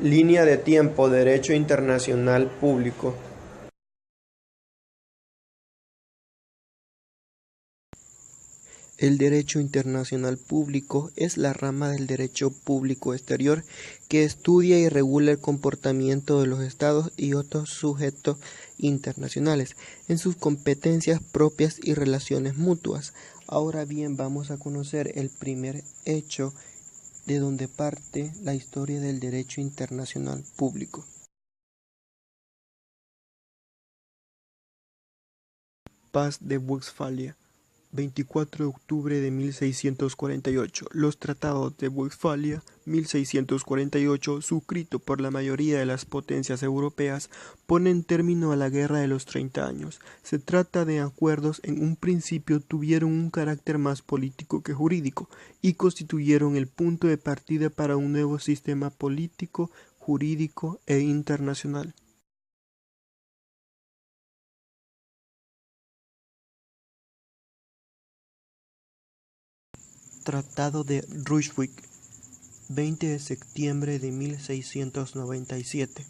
Línea de tiempo, Derecho Internacional Público. El derecho internacional público es la rama del derecho público exterior que estudia y regula el comportamiento de los estados y otros sujetos internacionales en sus competencias propias y relaciones mutuas. Ahora bien, vamos a conocer el primer hecho de donde parte la historia del derecho internacional público. Paz de Westfalia, 24 de octubre de 1648. Los Tratados de Westfalia, 1648, suscrito por la mayoría de las potencias europeas, ponen término a la Guerra de los 30 años. Se trata de acuerdos en un principio tuvieron un carácter más político que jurídico y constituyeron el punto de partida para un nuevo sistema político, jurídico e internacional. Tratado de Ryswick, 20 de septiembre de 1697.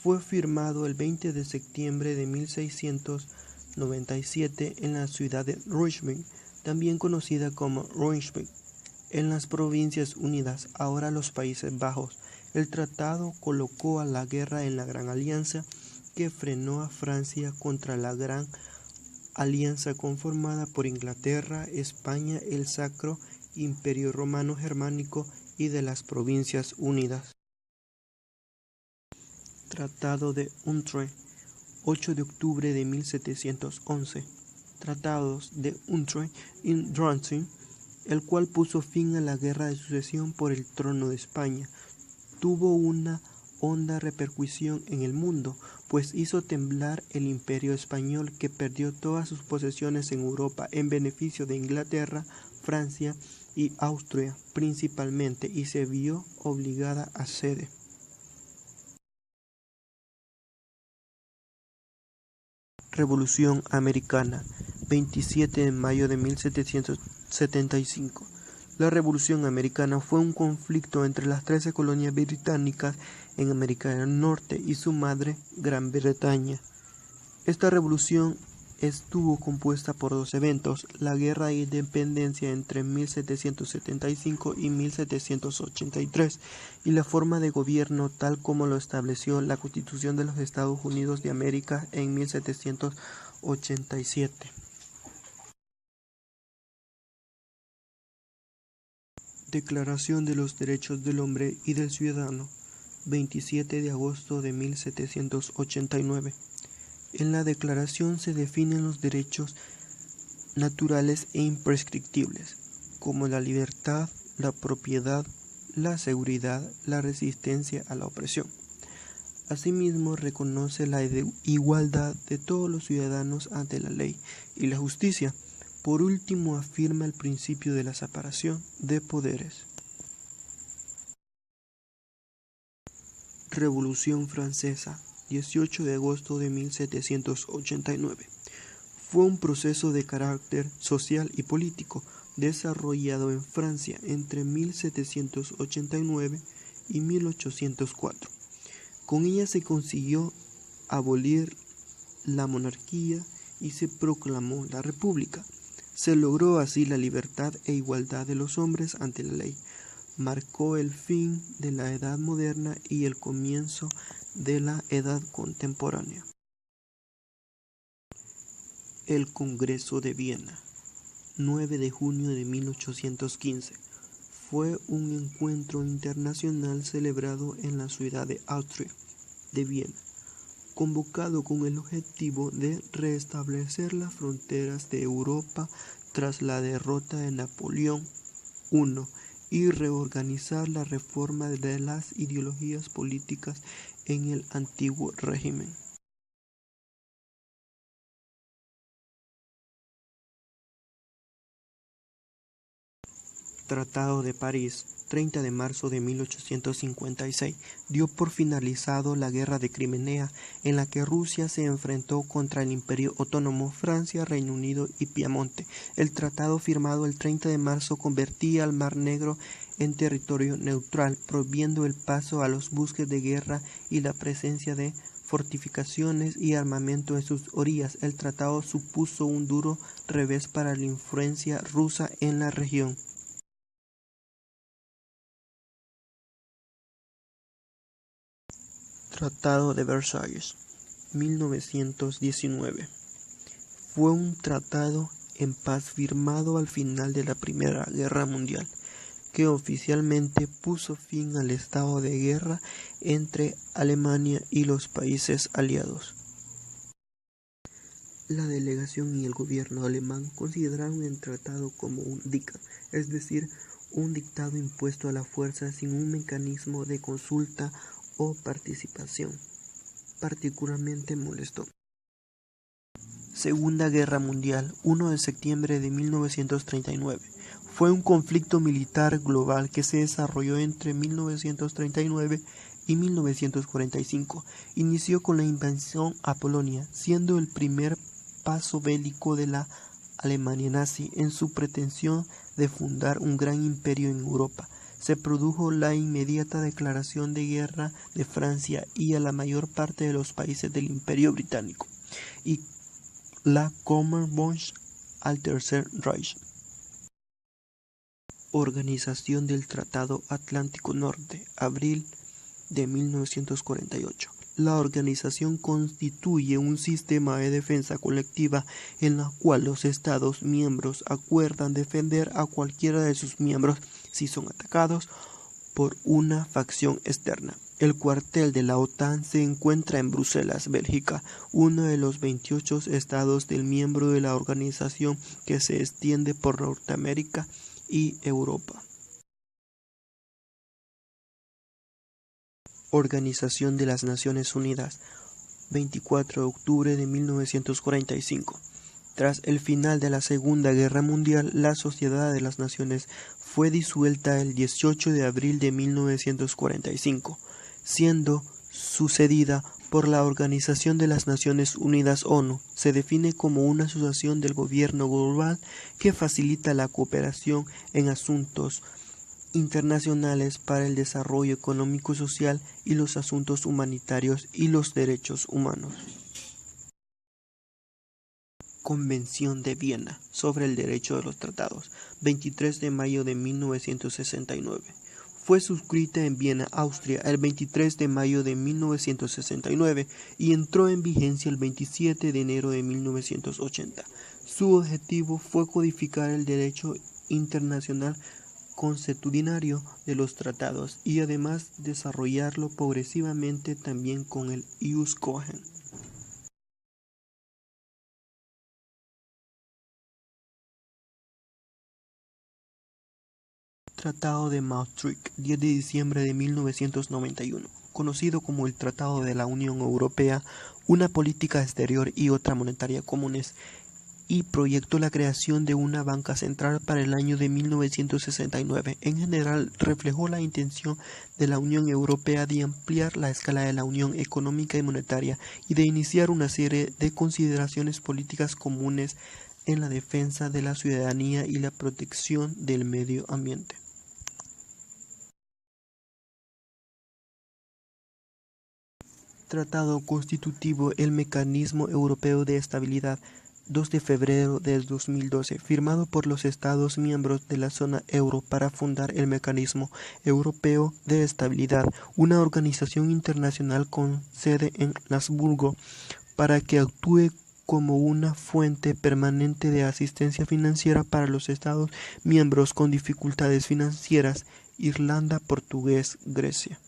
Fue firmado el 20 de septiembre de 1697 en la ciudad de Ryswick, también conocida como Brunswick, en las Provincias Unidas, ahora los Países Bajos. El tratado colocó a la guerra en la Gran Alianza, que frenó a Francia contra la Gran Alianza conformada por Inglaterra, España, el Sacro Imperio Romano Germánico y de las Provincias Unidas. Tratado de Utrecht, 8 de octubre de 1711. Tratados de Utrecht y Drancy, el cual puso fin a la guerra de sucesión por el trono de España. Tuvo una honda repercusión en el mundo, pues hizo temblar el imperio español, que perdió todas sus posesiones en Europa en beneficio de Inglaterra, Francia y Austria principalmente, y se vio obligada a ceder. Revolución Americana, 27 de mayo de 1775. La Revolución Americana fue un conflicto entre las 13 colonias británicas en América del Norte y su madre, Gran Bretaña. Esta revolución estuvo compuesta por dos eventos: la Guerra de Independencia entre 1775 y 1783, y la forma de gobierno tal como lo estableció la Constitución de los Estados Unidos de América en 1787. Declaración de los Derechos del Hombre y del Ciudadano, 27 de agosto de 1789. En la Declaración se definen los derechos naturales e imprescriptibles, como la libertad, la propiedad, la seguridad, la resistencia a la opresión. Asimismo, reconoce la igualdad de todos los ciudadanos ante la ley y la justicia. Por último, afirma el principio de la separación de poderes. Revolución Francesa, 18 de agosto de 1789. Fue un proceso de carácter social y político desarrollado en Francia entre 1789 y 1804. Con ella se consiguió abolir la monarquía y se proclamó la república. Se logró así la libertad e igualdad de los hombres ante la ley. Marcó el fin de la Edad Moderna y el comienzo de la Edad Contemporánea. El Congreso de Viena, 9 de junio de 1815. Fue un encuentro internacional celebrado en la ciudad de Austria, de Viena, convocado con el objetivo de restablecer las fronteras de Europa tras la derrota de Napoleón I y reorganizar la reforma de las ideologías políticas en el antiguo régimen. Tratado de París, 30 de marzo de 1856, dio por finalizado la Guerra de Crimea, en la que Rusia se enfrentó contra el Imperio Otomano, Francia, Reino Unido y Piamonte. El tratado firmado el 30 de marzo convertía al Mar Negro en territorio neutral, prohibiendo el paso a los buques de guerra y la presencia de fortificaciones y armamento en sus orillas. El tratado supuso un duro revés para la influencia rusa en la región. Tratado de Versalles, 1919. Fue un tratado en paz firmado al final de la Primera Guerra Mundial, que oficialmente puso fin al estado de guerra entre Alemania y los países aliados. La delegación y el gobierno alemán consideraron el tratado como un diktat, es decir, un dictado impuesto a la fuerza sin un mecanismo de consulta o participación. Particularmente molesto. Segunda Guerra Mundial, 1 de septiembre de 1939. Fue un conflicto militar global que se desarrolló entre 1939 y 1945. Inició con la invasión a Polonia, siendo el primer paso bélico de la Alemania nazi en su pretensión de fundar un gran imperio en Europa. Se produjo la inmediata declaración de guerra de Francia y a la mayor parte de los países del Imperio Británico, y la Commonwealth al Tercer Reich. Organización del Tratado Atlántico Norte, abril de 1948. La organización constituye un sistema de defensa colectiva en la cual los Estados miembros acuerdan defender a cualquiera de sus miembros si son atacados por una facción externa. El cuartel de la OTAN se encuentra en Bruselas, Bélgica, uno de los 28 estados del miembro de la organización, que se extiende por Norteamérica y Europa. Organización de las Naciones Unidas, 24 de octubre de 1945. Tras el final de la Segunda Guerra Mundial, la Sociedad de las Naciones fue disuelta el 18 de abril de 1945, siendo sucedida por la Organización de las Naciones Unidas ONU. Se define como una asociación del gobierno global que facilita la cooperación en asuntos internacionales para el desarrollo económico y social y los asuntos humanitarios y los derechos humanos. Convención de Viena sobre el derecho de los tratados, 23 de mayo de 1969. Fue suscrita en Viena, Austria, el 23 de mayo de 1969 y entró en vigencia el 27 de enero de 1980. Su objetivo fue codificar el derecho internacional consuetudinario de los tratados y además desarrollarlo progresivamente también con el ius cogens. Tratado de Maastricht, 10 de diciembre de 1991, conocido como el Tratado de la Unión Europea, una política exterior y otra monetaria comunes, y proyectó la creación de una banca central para el año de 1969. En general, reflejó la intención de la Unión Europea de ampliar la escala de la Unión Económica y Monetaria y de iniciar una serie de consideraciones políticas comunes en la defensa de la ciudadanía y la protección del medio ambiente. Tratado constitutivo el Mecanismo Europeo de Estabilidad, 2 de febrero del 2012, firmado por los Estados miembros de la zona euro para fundar el Mecanismo Europeo de Estabilidad, una organización internacional con sede en Luxemburgo, para que actúe como una fuente permanente de asistencia financiera para los Estados miembros con dificultades financieras, Irlanda, Portugués, Grecia.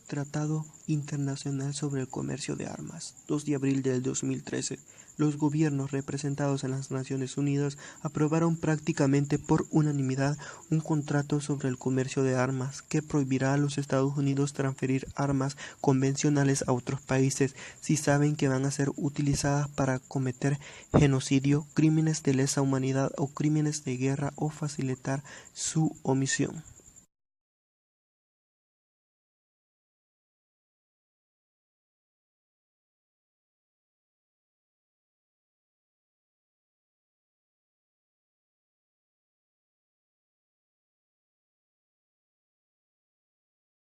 Tratado Internacional sobre el Comercio de Armas, 2 de abril del 2013. Los gobiernos representados en las Naciones Unidas aprobaron prácticamente por unanimidad un contrato sobre el comercio de armas que prohibirá a los Estados Unidos transferir armas convencionales a otros países si saben que van a ser utilizadas para cometer genocidio, crímenes de lesa humanidad o crímenes de guerra o facilitar su omisión.